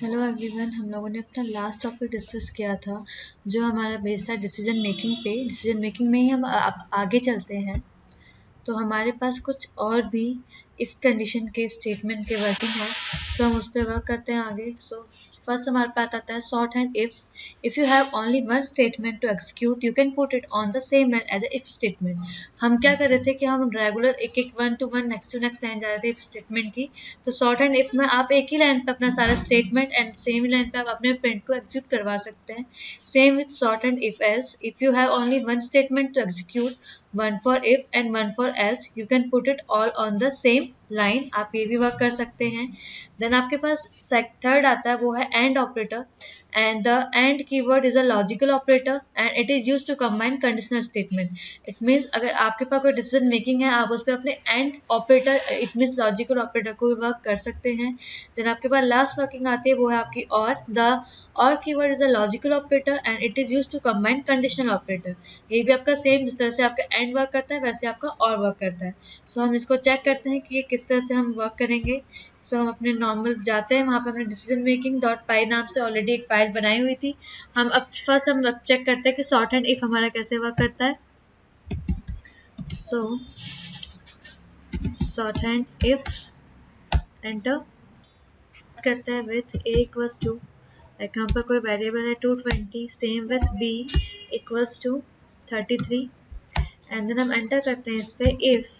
Hello everyone, हम लोगों ने अपना लास्ट टॉपिक डिस्कस किया था जो हमारा बेस था डिसीजन मेकिंग पे। डिसीजन मेकिंग में ही हम आगे चलते हैं। तो हमारे पास कुछ और भी इफ़ कंडीशन के स्टेटमेंट के वर्किंग है, सो हम उस पर वर्क करते हैं आगे। सो फर्स्ट हमारे पास आता है short hand if you have only one statement to execute you can put it on the same line as a if statement. हम क्या कर रहे थे कि हम रेगुलर एक एक one two one next to next line जा रहे थे इफ स्टेटमेंट की। तो शॉर्ट हैंड इफ में आप एक ही लाइन पे अपना सारा स्टेटमेंट एंड सेम लाइन पे आप अपने प्रिंट को एग्जीक्यूट करवा सकते हैं। Same with short hand if else, if you have only one statement to execute, one for if and one for else, you can put it all on the same line। आप ये भी work कर सकते हैं। Then आपके पास third आता है, वो है and operator. And the and keyword is a logical operator and it is used to combine conditional statement. It means अगर आपके पास कोई डिसीजन मेकिंग है, आप उस पर अपने and operator, it means logical operator को भी वर्क कर सकते हैं। देन आपके पास लास्ट वर्किंग आती है, वो है आपकी और। द और keyword is a logical operator and it is used to combine conditional operator. ये भी आपका सेम, जिस तरह से आपका एंड वर्क करता है वैसे आपका और वर्क करता है। सो हम इसको चेक करते हैं कि ये किस तरह से हम वर्क करेंगे। सो हम अपने नॉर्मल जाते हैं, वहाँ पर हमने डिसीजन मेकिंग डॉट पाई नाम से ऑलरेडी एक फाइल बनाई हुई थी। हम अब चेक करते हैं कि शॉर्ट हैंड इफ हमारा कैसे वर्क करता है। So short hand if enter करते हैं with a equals to, like यहाँ पर कोई वेरिएबल है 220, same with b equals to 33 and then हम एंटर करते हैं इस पे इफ।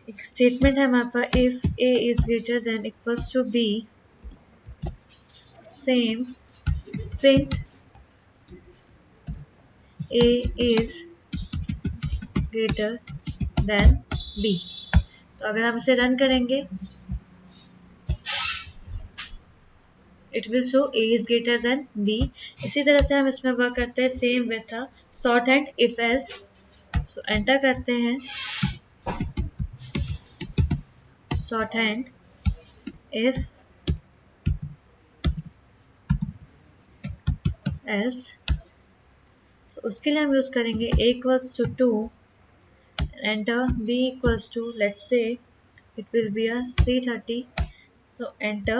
एक स्टेटमेंट है हमारे पास, if a is greater than equals to b, same print a is greater than b। तो अगर हम इसे रन करेंगे, it will show a is greater than b। इसी तरह से हम इसमें वर्क करते हैं same with short hand if else. So enter करते हैं short hand if else. So उसके लिए हम यूज करेंगे a equals to 2, enter b equals to, let's say it will be a 330. So enter.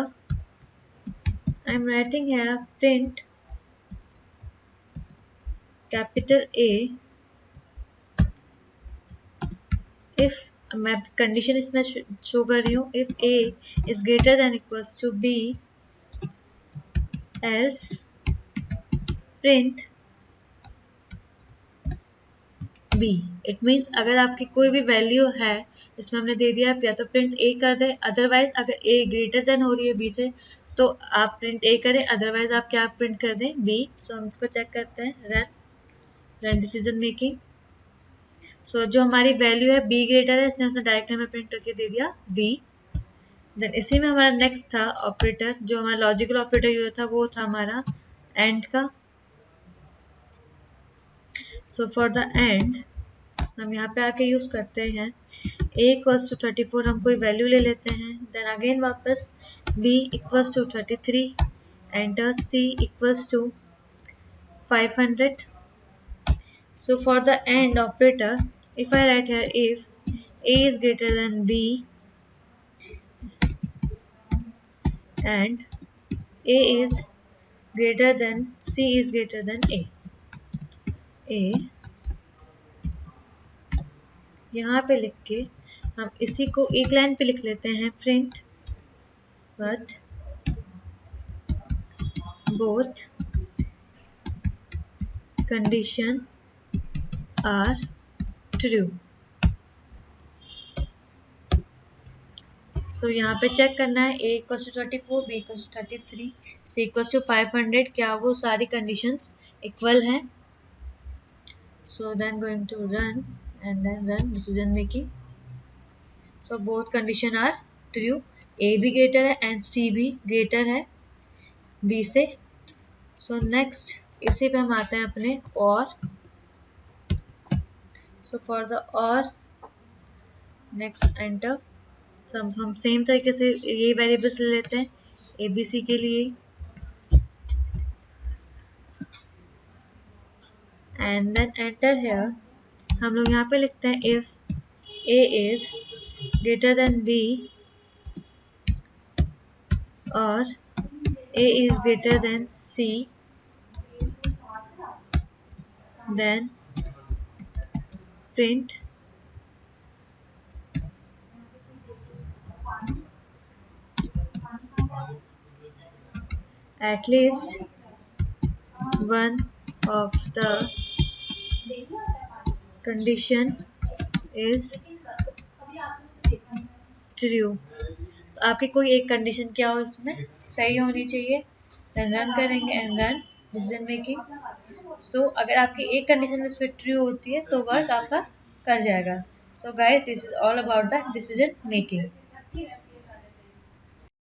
I'm writing here print capital A if, मैं condition इसमें show कर रही हूँ, if A is greater than equals to B, else print B। It means अगर आपकी कोई भी value है, इसमें हमने दे दिया, आप या तो प्रिंट A कर दें, अदरवाइज अगर A ग्रेटर देन हो रही है B से तो आप प्रिंट A करें, अदरवाइज आप क्या प्रिंट कर दें B। सो हम इसको चेक करते हैं, रन डिसीजन मेकिंग। सो जो हमारी वैल्यू है B ग्रेटर है, इसने उसने डायरेक्ट हमें प्रिंट करके दे दिया B। देन इसी में हमारा नेक्स्ट था ऑपरेटर, जो हमारा लॉजिकल ऑपरेटर जो था वो था हमारा एंड का। सो फॉर द एंड हम यहाँ पे आके यूज करते हैं a इक्वल्स टू 34, हम कोई वैल्यू ले लेते हैं। देन अगेन वापस b equals to 33, enter c equals to 500। So for the AND operator, if I write here if a is greater than b and a is greater than c is greater than a यहाँ पे लिख के हम इसी को एक line पे लिख लेते हैं, print but both condition are true. So यहाँ पे चेक करना है a equals to 34, b equals to 33, c equals to 500, क्या वो सारी कंडीशंस इक्वल हैं। So then going to run and then run decision making. So both condition are true, a भी greater है and c भी greater है b से। So next इसी पे हम आते हैं अपने और। So for the or next enter, हम सेम तरीके से ये वेरिएबल्स ले लेते हैं a b c के लिए, and then enter here हम लोग यहाँ पे लिखते हैं if a is greater than b और A is greater than C, then print at least one of the condition is true। आपकी कोई एक कंडीशन क्या हो इसमें सही होनी चाहिए, देन रन करेंगे एंड रन डिसीजन मेकिंग। सो अगर आपकी एक कंडीशन इसमें ट्रू होती है तो वर्क आपका कर जाएगा। So guys, this is all about the decision making.